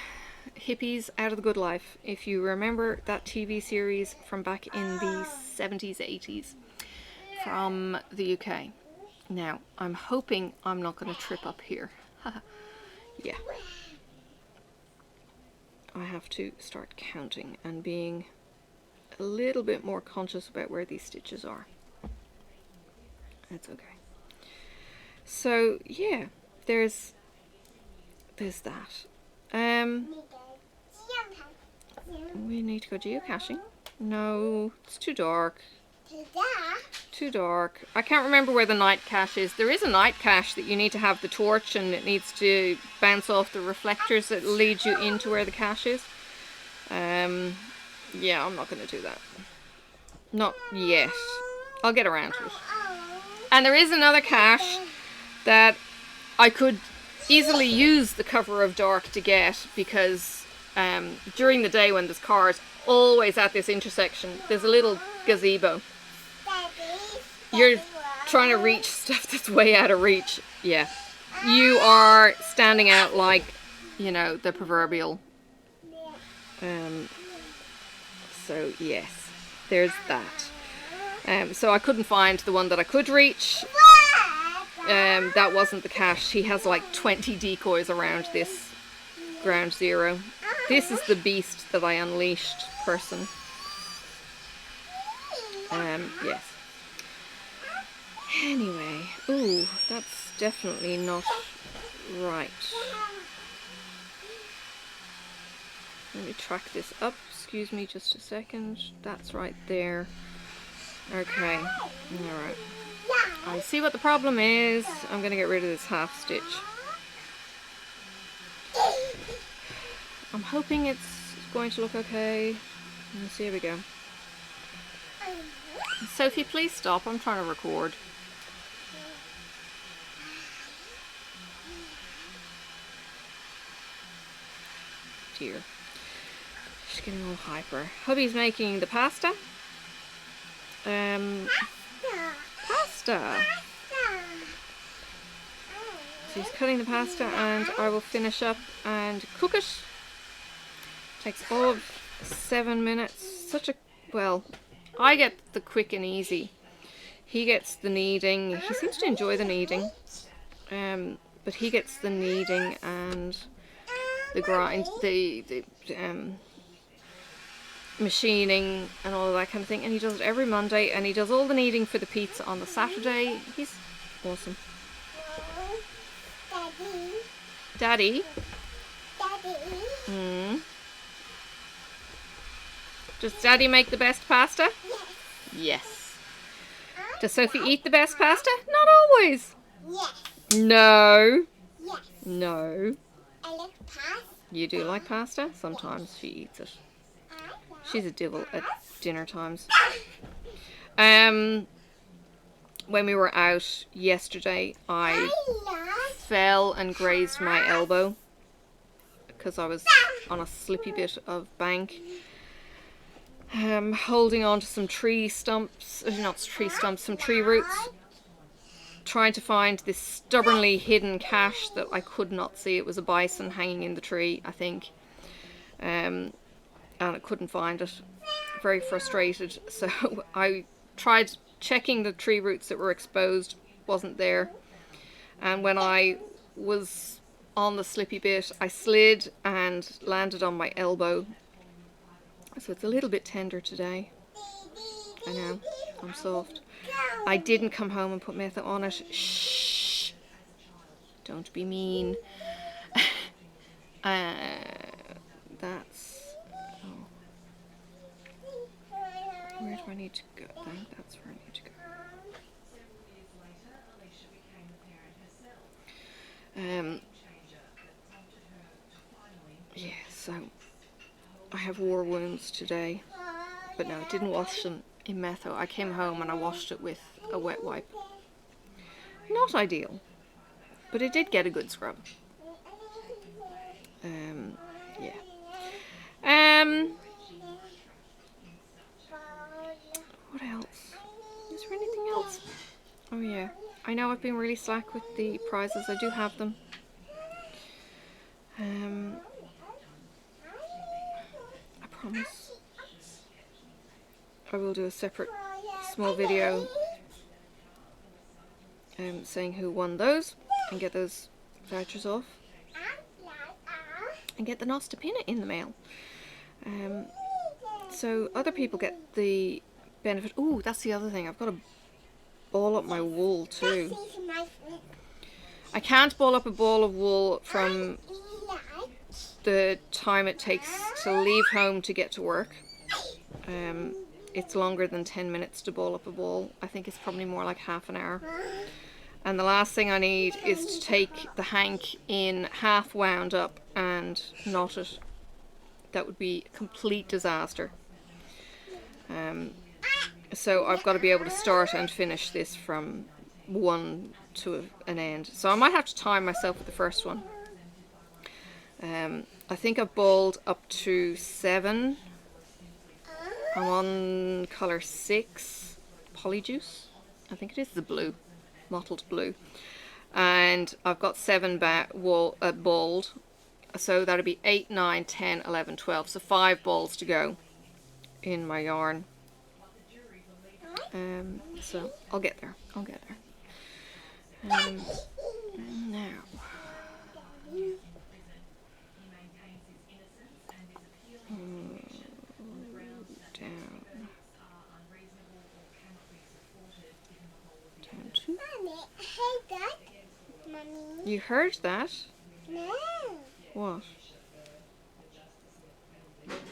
hippies out of the good life. If you remember that TV series from back in the 70s, 80s. From the UK. Now, I'm hoping I'm not going to trip up here. Yeah. I have to start counting and being a little bit more conscious about where these stitches are. That's okay. So, yeah, there's there's that. We need to go geocaching. No, it's too dark. Too dark. I can't remember where the night cache is. There is a night cache that you need to have the torch and it needs to bounce off the reflectors that lead you into where the cache is. Yeah, I'm not going to do that. Not yet. I'll get around to it. And there is another cache that I could easily use the cover of dark to get, because during the day when there's cars always at this intersection, there's a little gazebo. You're trying to reach stuff that's way out of reach. Yeah. You are standing out like, you know, the proverbial. So yes, there's that. So I couldn't find the one that I could reach. That wasn't the cache. He has like 20 decoys around this ground zero. This is the beast that I unleashed person. Yes. Anyway, ooh, that's definitely not right. Let me track this up. Excuse me just a second. That's right there. Okay. Alright. I see what the problem is. I'm going to get rid of this half stitch. I'm hoping it's going to look okay. Let's see, here we go. Sophie, please stop. I'm trying to record. Dear. She's getting all hyper. Hubby's making the pasta. Pasta. So he's cutting the pasta and I will finish up and cook it. Takes all of 7 minutes. Such a, well, I get the quick and easy. He gets the kneading. He seems to enjoy the kneading. But he gets the kneading and the grind, the machining and all of that kind of thing, and he does it every Monday, and he does all the kneading for the pizza on the Saturday. He's awesome. Daddy? Does Daddy make the best pasta? Yes. Does Sophie eat the best pasta? Not always. Yes. No. Yes. No. I like pasta. You do like pasta? Sometimes she eats it. She's a devil at dinner times. When we were out yesterday, I fell and grazed my elbow because I was on a slippy bit of bank. Holding on to some tree stumps, not tree stumps, some tree roots. Trying to find this stubbornly hidden cache that I could not see. It was a bison hanging in the tree, I think. And I couldn't find it. Very frustrated. So I tried checking the tree roots that were exposed. Wasn't there. And when I was on the slippy bit, I slid and landed on my elbow. So it's a little bit tender today. I know, I'm soft. I didn't come home and put methyl on it. Shh. Don't be mean. That's... Oh. Where do I need to go? I think that's where I need to go. Yeah, so I have war wounds today. But no, I didn't wash them in methyl. I came home and I washed it with a wet wipe. Not ideal, but it did get a good scrub. Yeah. What else? Is there anything else? Oh yeah, I know I've been really slack with the prizes. I do have them. I promise I will do a separate small video saying who won those and get those vouchers off and get the Nostapina in the mail. So other people get the benefit. Ooh, that's the other thing. I've got to ball up my wool too. I can't ball up a ball of wool from the time it takes to leave home to get to work. It's longer than 10 minutes to ball up a ball. I think it's probably more like half an hour. And the last thing I need is to take the hank in half wound up and knot it. That would be a complete disaster. So I've got to be able to start and finish this from one to an end. So I might have to time myself with the first one. I think I've balled up to 7. I'm on colour 6, Polyjuice. I think it is the blue, mottled blue. And I've got 7 balled. So that'll be 8, 9, 10, 11, 12. So 5 balls to go in my yarn. So I'll get there. I'll get there. Now. Down 2. Mommy, I heard that. Mommy. You heard that? No. What? Bessie.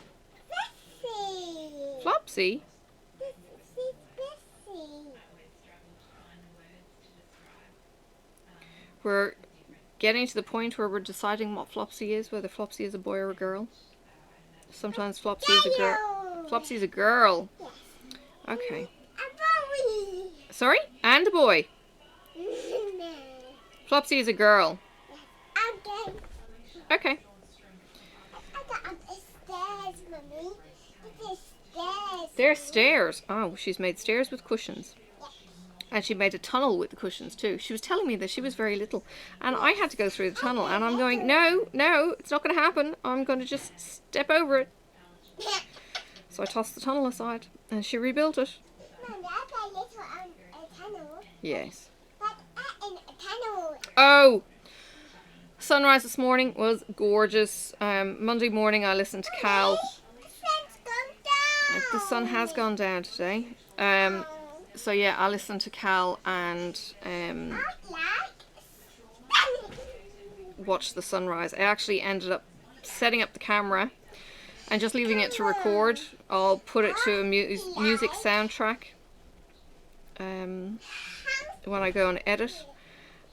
Flopsy? She's Bessie. We're getting to the point where we're deciding what Flopsy is, whether Flopsy is a boy or a girl. Sometimes Flopsy is a girl. Flopsy is a girl. Yes. Okay. A boy. Sorry? And a boy. No. Flopsy is a girl. Okay. Okay. I got up the stairs, Mommy. It's stairs. They're stairs. Oh, she's made stairs with cushions. Yes. And she made a tunnel with the cushions too. She was telling me that she was very little. And I had to go through the tunnel. And I'm going, no, it's not going to happen. I'm going to just step over it. So I tossed the tunnel aside. And she rebuilt it. Mom, that's a little a tunnel. Yes. But in a tunnel. Oh! Sunrise this morning was gorgeous. Monday morning I listened to Cal. The sun's gone down. The sun has gone down today. So yeah, I listened to Cal and watched the sunrise. I actually ended up setting up the camera and just leaving it to record. I'll put it to a music soundtrack when I go and edit.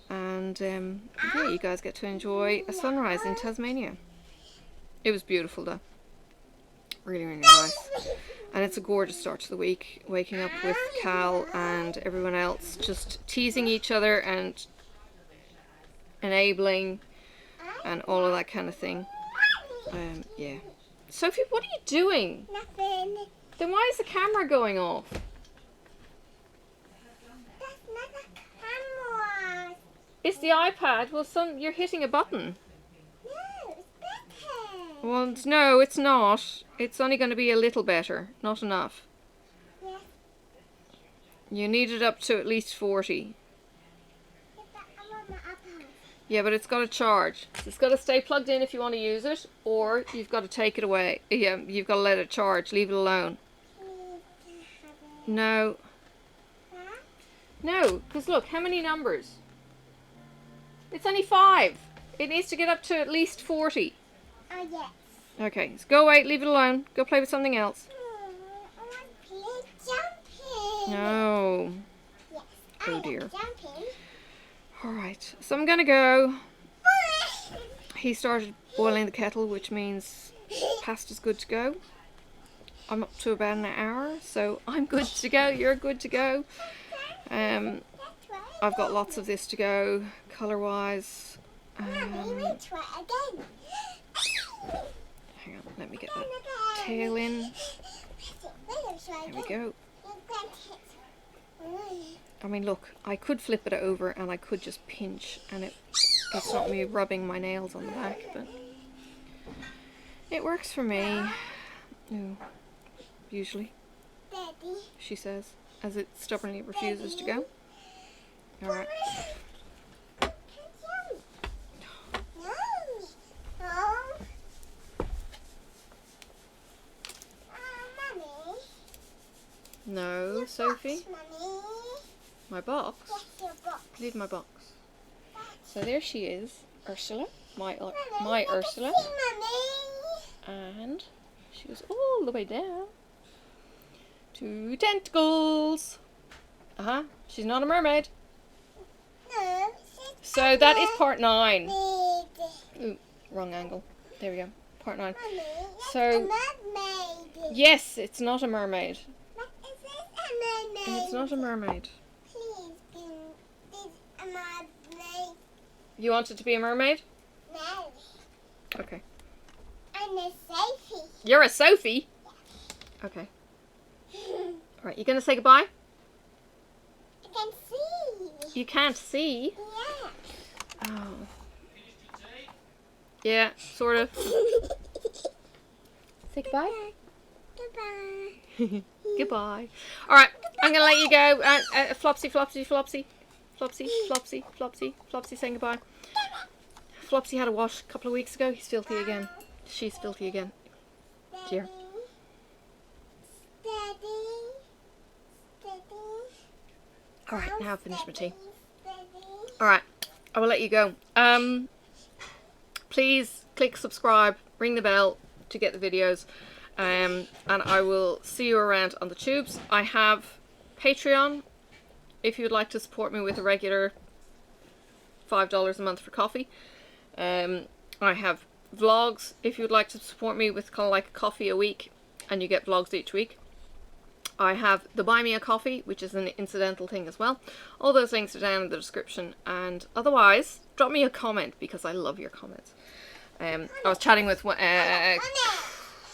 And yeah, you guys get to enjoy a sunrise in Tasmania. It was beautiful though. Really, really nice. And it's a gorgeous start to the week, waking up with Cal and everyone else just teasing each other and enabling and all of that kind of thing. Yeah. Sophie, what are you doing? Nothing. Then why is the camera going off? That's not a camera. It's the iPad. Well, you're hitting a button. No, it's better. Well, no, it's not. It's only going to be a little better, not enough. Yeah. You need it up to at least 40. But I want my iPad. Yeah, but it's got to charge. It's got to stay plugged in if you want to use it, or you've got to take it away. Yeah, you've got to let it charge. Leave it alone. No. Huh? No, because look, how many numbers? It's only 5. It needs to get up to at least 40. Oh, yes. Okay, so go away, leave it alone. Go play with something else. I want to play jumping. No. Yes. Oh, I like dear. Jumping. Alright, so I'm gonna go. He started boiling the kettle, which means pasta's good to go. I'm up to about an hour, so I'm good to go. You're good to go. I've got lots of this to go, colour-wise. Mommy, we try again. Hang on, let me get that tail in. There we go. I mean, look, I could flip it over and I could just pinch and it's not me rubbing my nails on the back, but it works for me. No, usually, Daddy. she says, as it stubbornly refuses to go. Alright. No, Sophie. Mommy. My box? Yes, your box. Leave my box. So there she is, Ursula, my Mummy, Ursula, see, Mummy. and she goes all the way down to tentacles. She's not a mermaid. No, So that is part 9. mermaid. Ooh, wrong angle. There we go. Part 9. Mummy, So a mermaid. yes, it's not a mermaid. But is this a mermaid? It's not a mermaid. Please, this a mermaid. You want it to be a mermaid? No, Okay. I'm a Sophie. You're a Sophie? Okay. Alright, you gonna say goodbye? I can see. You can't see. Yeah. Oh. Yeah, sort of. Say goodbye. Goodbye. Goodbye. Alright, I'm gonna let you go. Flopsy, Flopsy, Flopsy. Flopsy, Flopsy, Flopsy, Flopsy saying goodbye. Flopsy had a wash a couple of weeks ago. He's filthy again. She's filthy again. Dear. Steady. Steady. Alright, now I've finished my tea. Steady. Alright, I will let you go. Please click subscribe, ring the bell to get the videos. And I will see you around on the tubes. I have Patreon if you'd like to support me with a regular $5 a month for coffee. I have vlogs if you'd like to support me with kind of like a coffee a week and you get vlogs each week. I have the Buy Me a Coffee, which is an incidental thing as well. All those links are down in the description, and otherwise drop me a comment because I love your comments. I was chatting with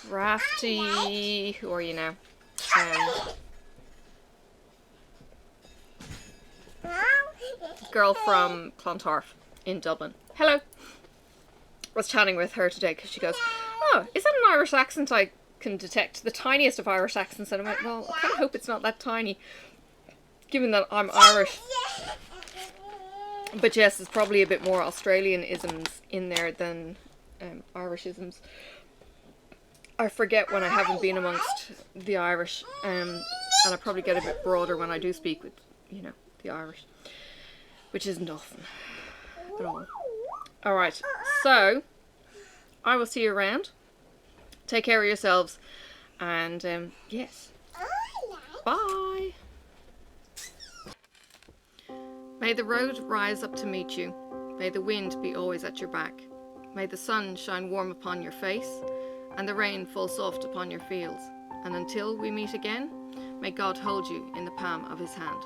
Crafty, who are you now? Girl from Clontarf in Dublin. Hello. I was chatting with her today because she goes, oh, is that an Irish accent? I can detect the tiniest of Irish accents. And I went, well, I kind of hope it's not that tiny, given that I'm Irish. But yes, there's probably a bit more Australian-isms in there than Irish-isms. I forget when I haven't been amongst the Irish, and I probably get a bit broader when I do speak with, you know, the Irish, which isn't often at all. Alright, so I will see you around. Take care of yourselves, and yes, bye. May the road rise up to meet you. May the wind be always at your back. May the sun shine warm upon your face, and the rain fall soft upon your fields. And until we meet again, may God hold you in the palm of his hand.